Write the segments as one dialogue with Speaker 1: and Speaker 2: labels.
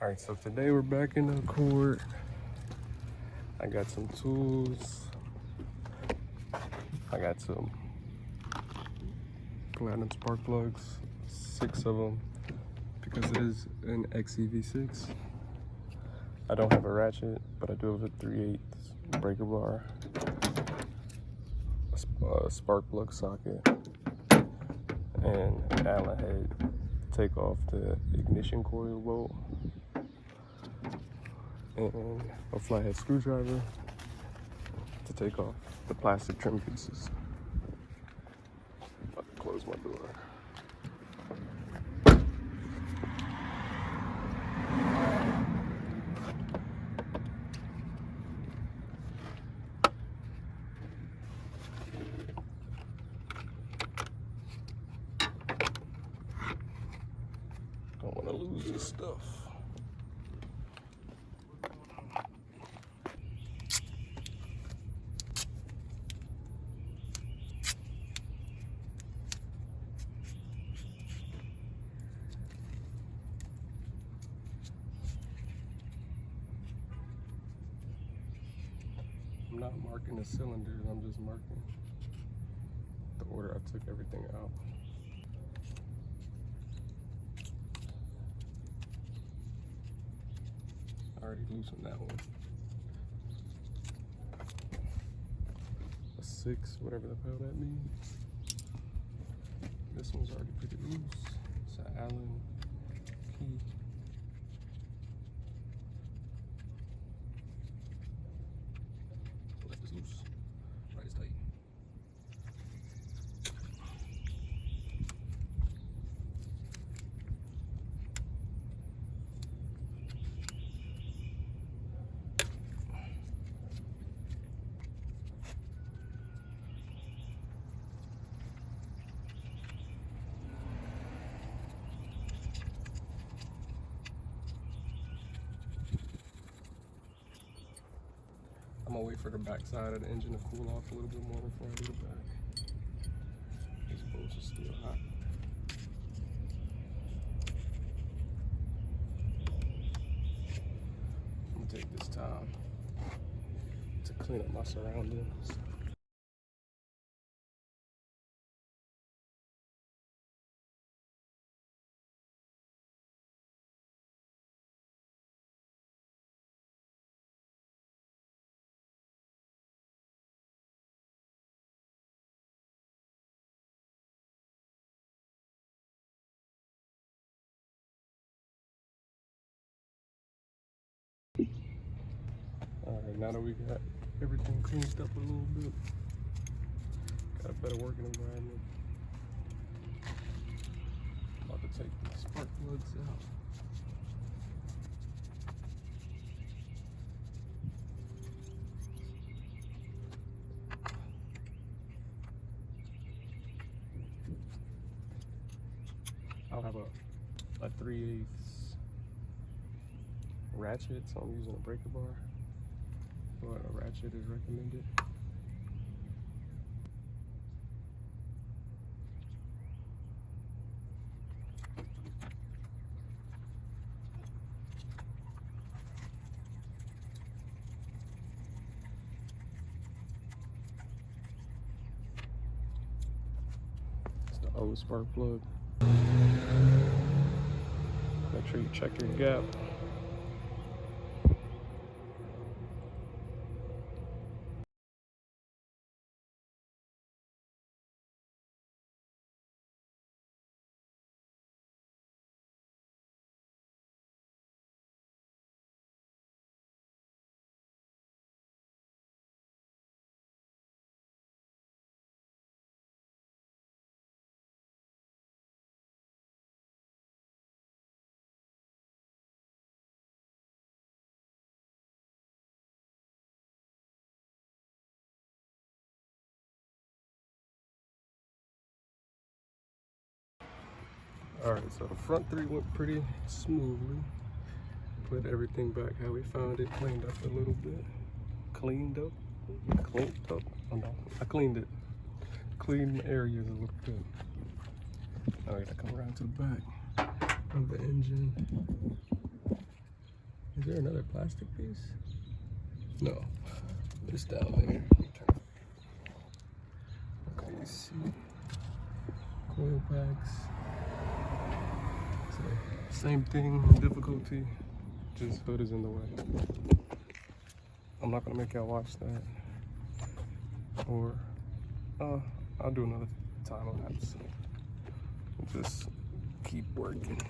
Speaker 1: All right, so today we're back in the Accord. I got some tools. I got some platinum spark plugs, 6 of them, because it is an XEV6. I don't have a ratchet, but I do have a 3/8 breaker bar, a spark plug socket, and an Allen head to take off the ignition coil bolt, and a flathead screwdriver to take off the plastic trim pieces. About to close my door. Don't want to lose this stuff. I'm not marking the cylinders, I'm just marking the order I took everything out. I already loosened that one. A 6, whatever the hell that means. This one's already pretty loose. It's an Allen key. Let this loose. Right, it's tight. I'm gonna wait for the back side of the engine to cool off a little bit more before I do the back. These bolts are still hot. I'm gonna take this time to clean up my surroundings. All right, now that we got everything cleaned up a little bit, got a better working environment, I'm about to take the spark plugs out. I'll have a 3/8 ratchet, so I'm using a breaker bar, but a ratchet is recommended. It's the old spark plug. Make sure you check your gap. All right, so the front three went pretty smoothly. Put everything back how we found it, cleaned up a little bit. Cleaned up? Oh no, I cleaned it. Cleaned areas a little bit. Now I gotta come around to the back of the engine. there another plastic piece? No, it's down there. Okay, you see coil packs. So, same thing, difficulty, just hood is in the way. I'm not gonna make y'all watch that. Or, I'll do another time lapse. Just keep working.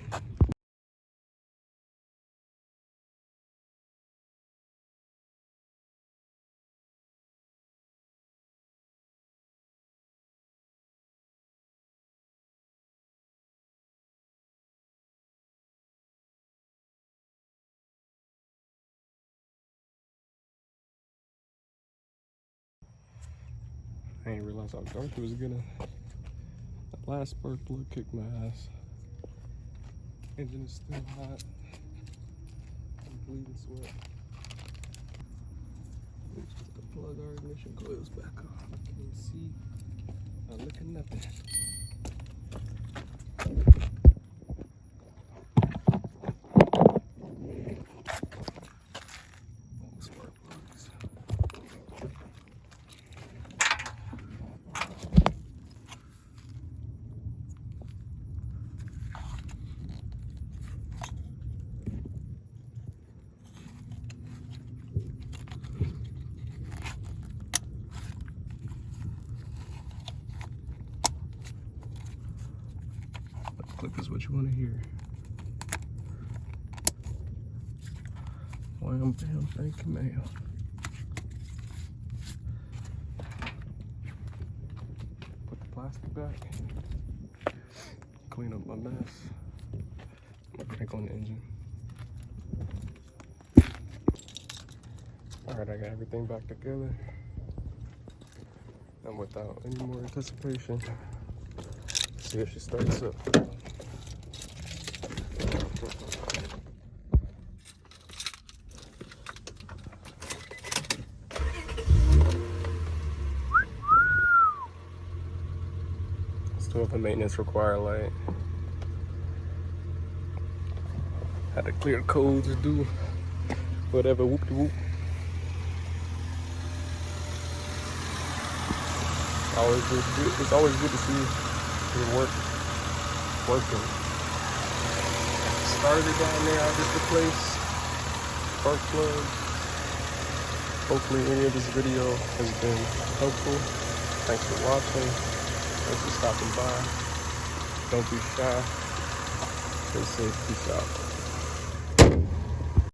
Speaker 1: I didn't realize how dark it was gonna. That last spark plug kicked my ass. Engine is still hot. I'm bleeding sweat. Let's just plug our ignition coils back on. Can't see. Not looking nothing. Spark plugs. Click is what you want to hear. Wham, bam, thank you, ma'am. Put the plastic back. Clean up my mess. I'm gonna crank on the engine. Alright, I got everything back together. And without any more anticipation, see if she starts up. Still have a maintenance required light. Had to clear codes to do whatever whoop-de-whoop. It's always good to see your work working. Started it down there, I just replaced spark plug. Hopefully any of this video has been helpful. Thanks for watching. Thanks for stopping by. Don't be shy. Stay safe. Peace out.